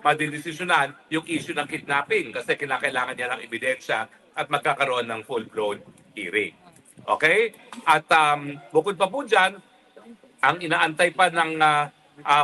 madidesisyonan yung issue ng kidnapping kasi kinakailangan niya ng ebidensya at magkakaroon ng full-blown hearing. Okay? At bukod pa po dyan, ang inaantay pa ng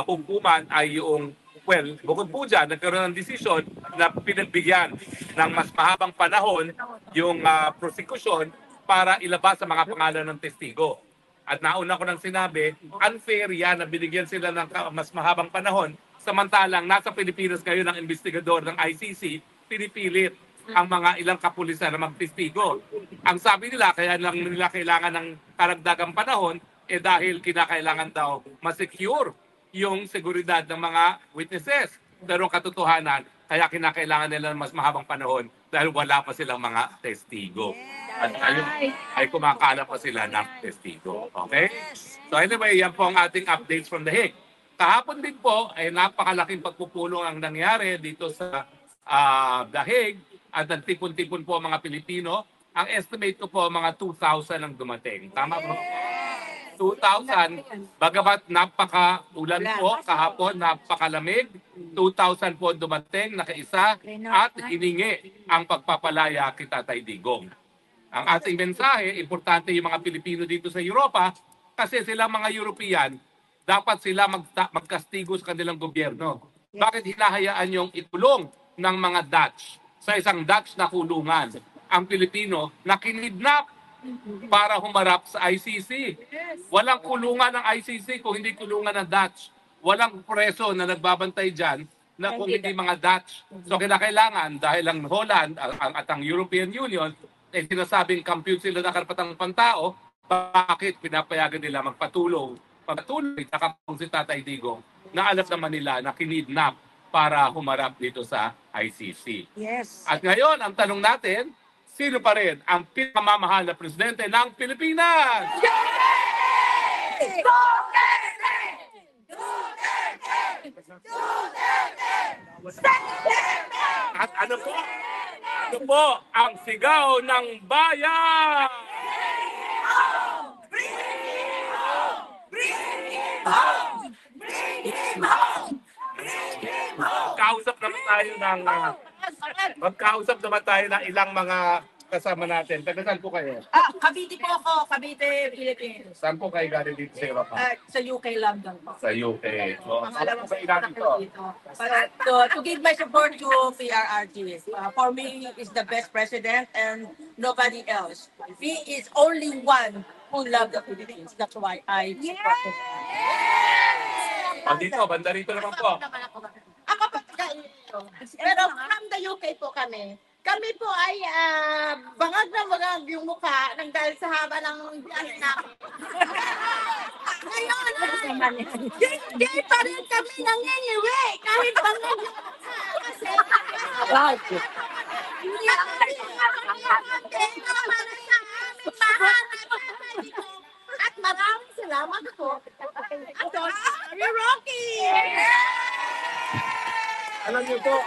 hukuman ay yung, well, bukod po dyan, nagkaroon ng desisyon na pinagbigyan ng mas mahabang panahon yung prosecution para ilabas sa mga pangalan ng testigo. At nauna ko nang sinabi, unfair yan na binigyan sila ng mas mahabang panahon samantalang nasa Pilipinas ngayon ang investigador ng ICC, pinipilit ang mga ilang kapulisan na magtestigo. Ang sabi nila, kaya lang nila kailangan ng karagdagang panahon, dahil kinakailangan daw masecure yung seguridad ng mga witnesses. Pero ang katotohanan, kaya kinakailangan nila ng mas mahabang panahon dahil wala pa silang mga testigo. At ayun, ay kumakala pa sila ng testigo. Okay? So anyway, yan po ang ating updates from The Hague. Kahapon din po, ay napakalaking pagpupulong ang nangyari dito sa The Hague at nagtipon-tipon po ang mga Pilipino. Ang estimate ko po, mga 2,000 ang dumating. Tama po? 2,000, bagamat napaka-ulan po kahapon, napakalamig, 2,000 po dumating, nakaisa, at hiningi ang pagpapalaya kay Tatay Digong. Ang ating mensahe, importante yung mga Pilipino dito sa Europa, kasi silang mga European, dapat sila magkastigo sa kanilang gobyerno. Bakit hinahayaan yung ikulong ng mga Dutch sa isang Dutch na kulungan ang Pilipino na kinidnap para humarap sa ICC? Walang kulungan ng ICC kung hindi kulungan ng Dutch. Walang preso na nagbabantay dyan na kung hindi mga Dutch. So kailangan, dahil ang Holland at ang European Union, sinasabing compute sila ng karapatang pantao, bakit pinapayagan nila magpatuloy nakapong si Tatay Digong na alam naman nila na kinidnap para humarap dito sa ICC. Yes. At ngayon, ang tanong natin, sino pa rin ang pinakamamahal na presidente ng Pilipinas? At ano po? Ano po ang sigaw ng bayan? Magkausap naman tayo ng ilang mga kasama natin. Taga saan po kayo? Cavite po ako, Cavite, Philippines. Saan po kayo galing dito sa Europa? Sa UK, London po. Sa UK. So, saan po kayo galing dito? To give my support to PRRG. For me, is the best president and nobody else. He is only one who loves the Philippines. That's why I support him. Dito, banda rito naman po. Ako po pero from the UK po kami. Kami po ay bangag na bangag yung mukha nang dahil sa haba ng biyahe namin. Ngayon hindi pa rin kami nangingiwi kahit bangag yung mukha. Kasi hindi kami at maraming salamat po. Atty. Rocky! Alam niyo po,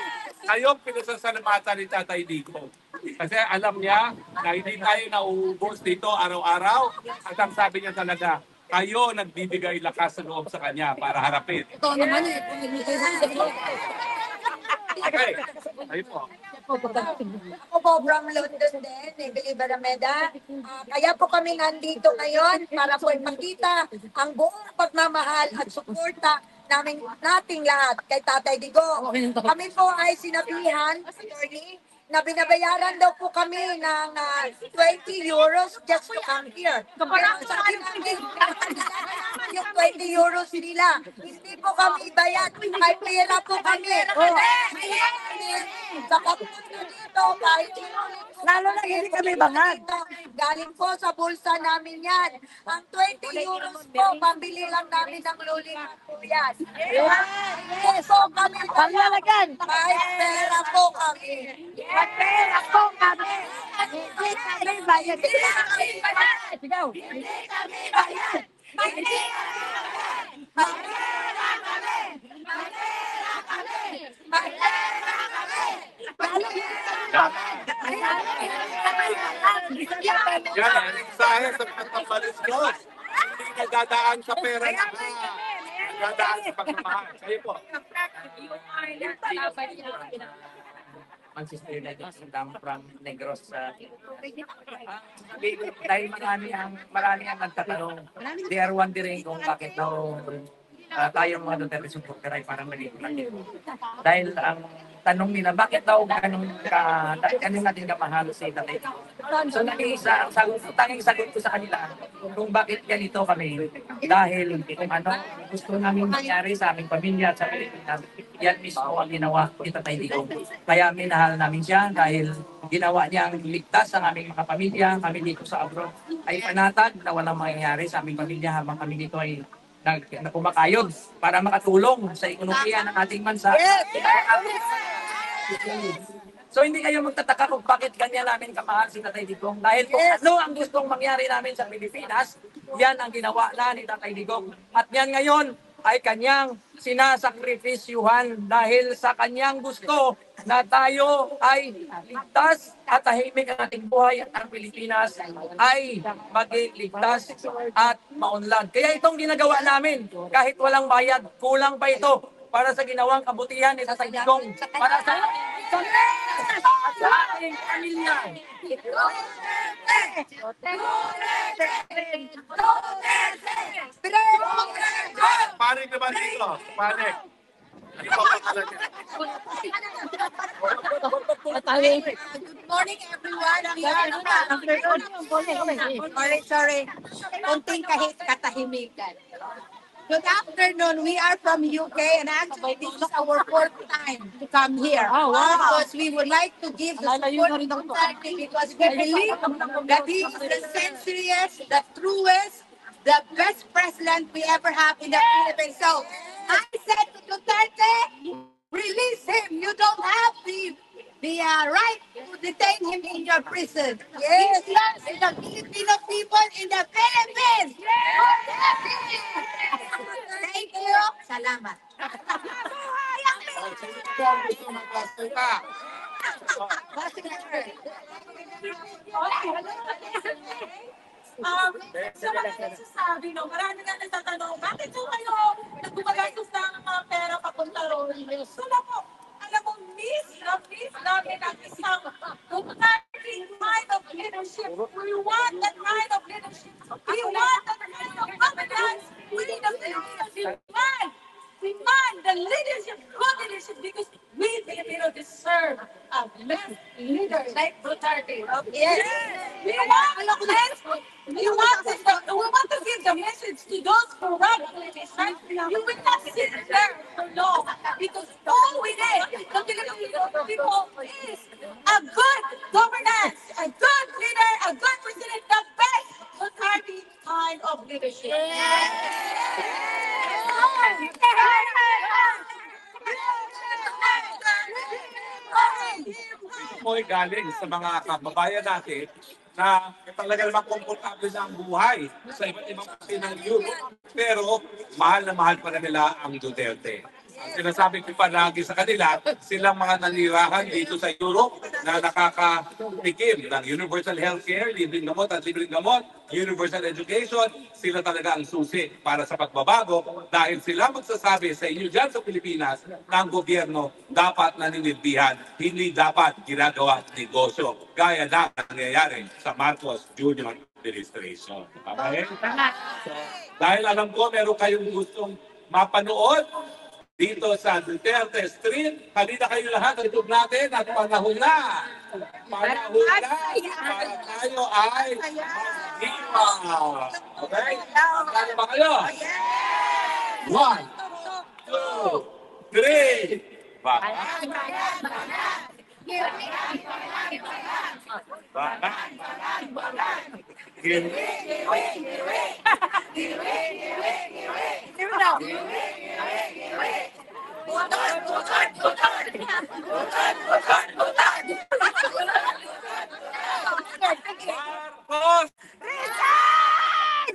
kayong pinasasalamatan ni Tatay Digong. Kasi alam niya na hindi tayo nauubos dito araw-araw. At ang sabi niya talaga, kayo nagbibigay lakas sa loob sa kanya para harapin. Ito naman eh. Okay, ayun po. Ako po from London din, Believe Alameda. Kaya po kami nandito ngayon para po ipakita ang buong pagmamahal at suporta nating lahat kay Tatay Digong. Kami po ay sinabihan, attorney, na binabayaran daw po kami ng 20 euros just to come here. Pero sabi namin, yung 20 euros nila, hindi po kami bayad. May pera po kami. Sa pagpunta dito, kahit Lalo na hindi kami bangag. galing po sa bulsa namin yan. Ang 20 euros po, pambili lang namin ng luling po yan. Yes, po kami. Panglalagan. May pera po kami. May pera po kami. Hindi kami bayad. Sigaw. Hindi kami bayad. Hindi kami bayad. May pera kami. May pera kami. May pera kami. Yan, ang mensahe sa pagpapalis Diyos. Hindi nagdadaan sa pera na. Nagdadaan sa pagmamahal. Kayo po. Manchester United Kingdom from Negros dahil marami ang nagtatanong. They are wondering kung bakit daw tayong mga Duterte supporter ay parang malito lang dito. Dahil ang tanong nila, bakit daw ganun natin kamahal si Tatay Digong? So nag-iisa, tanging sagot ko sa kanila kung bakit ganito kami. Dahil kung ano gusto namin mangyari sa aming pamilya at sa Pilipinas, yan mismo ang ginawa ni Tatay Digong. Kaya minahal namin siya dahil ginawa niyang ligtas ang aming mga pamilya, kami dito sa abroad ay panatag na walang mangyayari sa aming pamilya habang kami dito ay kumakayod para makatulong sa ekonomiya ng ating bansa. So hindi kayo magtataka kung bakit ganyan namin kamahal si Tatay Digong. Dahil kung ano ang gustong mangyari namin sa Pilipinas, yan ang ginawa na ni Tatay Digong. At yan ngayon ay kanyang sinasakripisyuhan dahil sa kanyang gusto na tayo ay ligtas at tahimik ang ating buhay at ang Pilipinas ay maging ligtas at maunlad. Kaya itong ginagawa namin, kahit walang bayad, kulang pa ito para sa ginawang kabutihan ni Tatay Digong, para sa ating pamilya. Panik naman dito. Panik. Ano pa pangalan niya? Good morning, everyone. Sorry. Konting kahit katahimikan. Good afternoon. We are from UK and actually this is our fourth time to come here. Because we would like to give the support to Duterte because we believe that he is the sincerest, the truest, the best president we ever have in the Philippines. So I said to Duterte, release him. You don't have the right to detain him in your prison. Yes. He loves the Filipino people in the Philippines. Thank you. Salamat. Gusto magkasalita. Sa mga nagsasabi, no, marami nga nagtatanong, bakit po kayo nagbumagastos ng mga pera papunta roon? So na po, alam mo, miss namin ang isang Duterte kind of leadership. We want that kind of leadership. We want that kind of governance within the Philippines. We want the leadership, good leadership, because we Filipinos deserve a best leader like Duterte. Yes. We want to give the message to those corrupt politicians. You will not sit there for long because all we need, the Filipino people, is a good governance, a good leader, a good president, the best Duterte kind of leadership. Ito po ay galing sa mga kababayan natin na talaga namang komportable na ang buhay sa iba't ibang parte ng Europe. Pero mahal na mahal pa rin nila ang Duterte. Ang sinasabi ko pa lagi sa kanila, silang mga nanirahan dito sa Europe na nakakatikim ng universal healthcare, libreng gamot at libreng gamot, universal education, sila talaga ang susi para sa pagbabago dahil sila magsasabi sa inyo dyan sa Pilipinas na ang gobyerno dapat naninilbihan, hindi dapat ginagawa negosyo. Gaya na nangyayari sa Marcos Jr. administration. Okay? So, dahil alam ko meron kayong gustong mapanood dito sa Duterte Street, halina kayo lahat ang tug natin at panahon na. Panahon na para tayo ay magdiwa. Okay? Ano ba kayo? 1, 2, 3. Bayan! Marcos!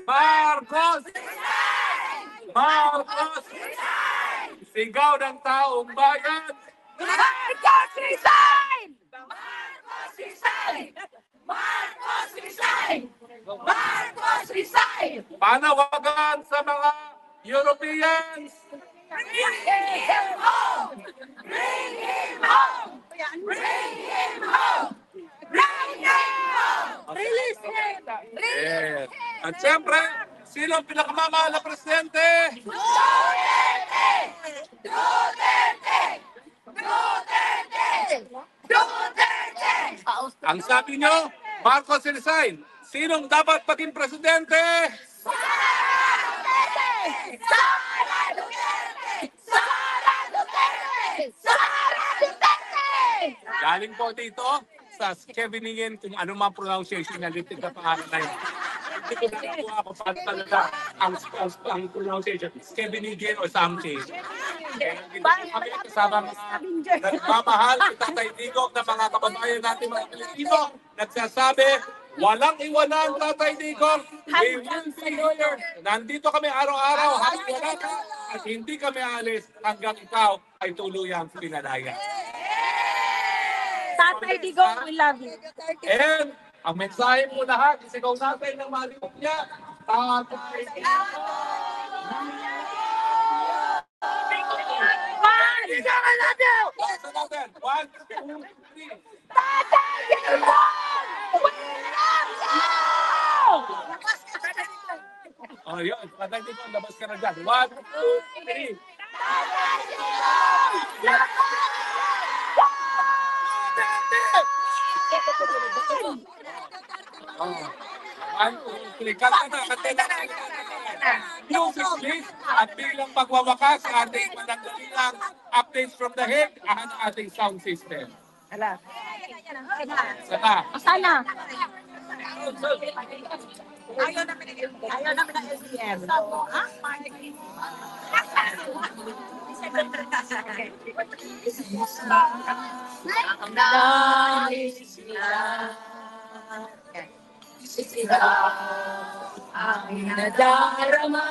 Marcos! Marcos! Sigaw ng taong bayan! Marcos resign! Marcos resign! Marcos resign! Marcos resign! Panawagan sa mga Europeans, Release him! Yes. At siyempre, sino ang pinakamamahal na presidente? Ang sabi nyo, Marcos resign. Sinong dapat maging presidente? Galing po dito sa Scheveningen, kung ano man pronunciation na litig na pangalan na yun. Hindi ko nakuha ako paano talaga ang pronunciation. Scheveningen or something. Kami kasama mga nagmamahal, Tatay Digong na mga kababayan natin mga Pilipino, nagsasabi, walang iwanan, Tatay Digong. We will be here. Nandito kami araw-araw, hanggang wala ka, at hindi kami alis hanggang ikaw ay tuluyang pinalaya. Tatay Digong, we love you. And ang mensahe po lahat, isigaw natin ng malibok niya, Tatay Lasa natin. 1, 2, 3. Oh, yun. Tatay Digong, labas ka na dyan. 1, 2, 3. Oh. 1, 2, 3. Kanta na, kanta na. Music please. At bilang pagwawakas sa ating mananggalingang updates from the head, ang ating sound system. Sana. Sana. Ayaw namin ng LDM. Ang nadarama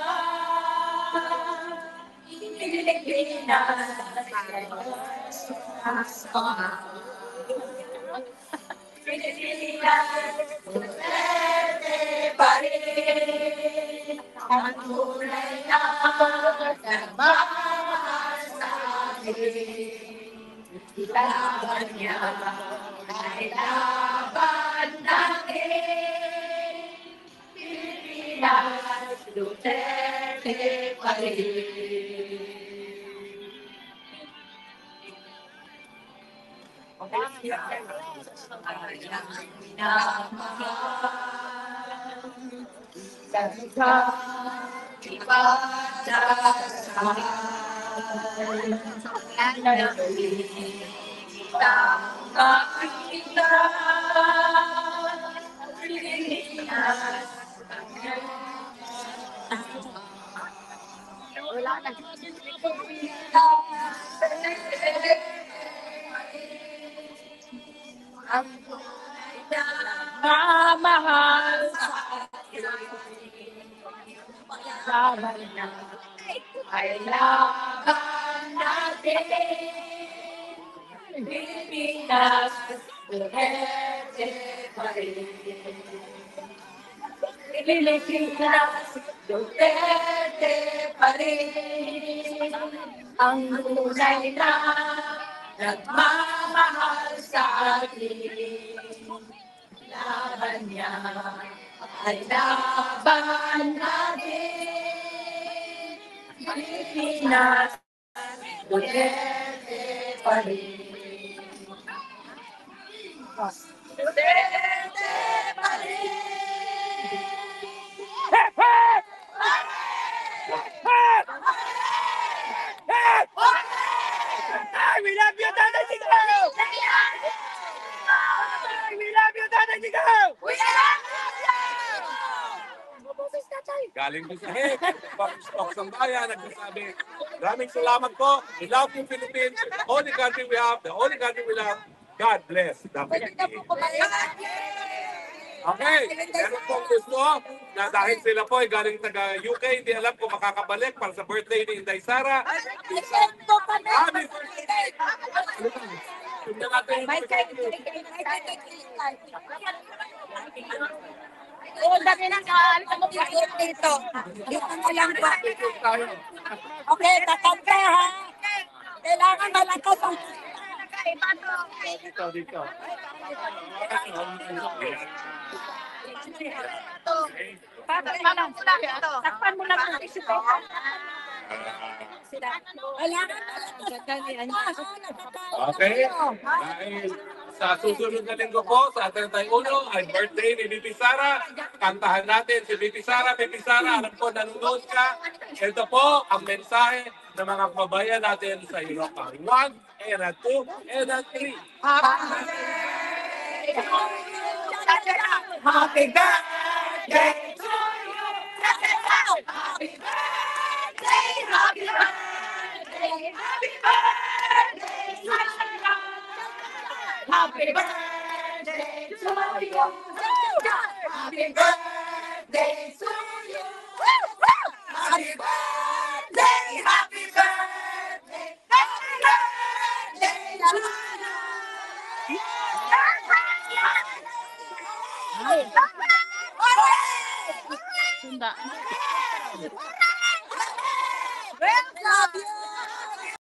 Pilipinas Duterte pa rin ang tunay na nagmamahal sa atin. Laban niya ay laban natin. Pilipinas, Duterte pa rin. Mamahal sa laban niya. Ay laban natin, Pilipinas, Duterte pa rin. Pilipinas, Duterte pa rin. Ang tunay na nagmamahal sa atin. Laban niya ay laban natin. Pilipinas, Duterte pa rin. Duterte pa rin. We love you, Tatay Digong! We love you, Tatay Digong! We love you! Galing din sa head, pang-stocks ng bayan, nagsasabi, maraming salamat po. We love you, Philippines. The only country we have, the only country we love. God bless the Philippines. Okay, meron pong gusto na dahil sila po ay galing taga UK, hindi alam kung makakabalik para sa birthday ni Inday Sara. Happy birthday! Tingnan natin yung birthday. Oo, dami na dito. Dito na lang po. Okay, kakanta ha. Kailangan malakas ang Dito, dito. takpan mo lang ang isip. Kailangan malakas. Okay? Dahil sa susunod na linggo po, sa 31, ay birthday ni Bibi Sara. Kantahan natin si Bibi Sara. Bibi Sara, alam ko nanonood ka. Ito po ang mensahe ng mga kababayan natin sa Europa. 1, and a 2, and a 3. Happy birthday to you. Happy birthday, happy birthday, happy birthday, happy birthday to you. Happy birthday to you. Happy birthday, happy birthday, happy birthday to you. Sunda.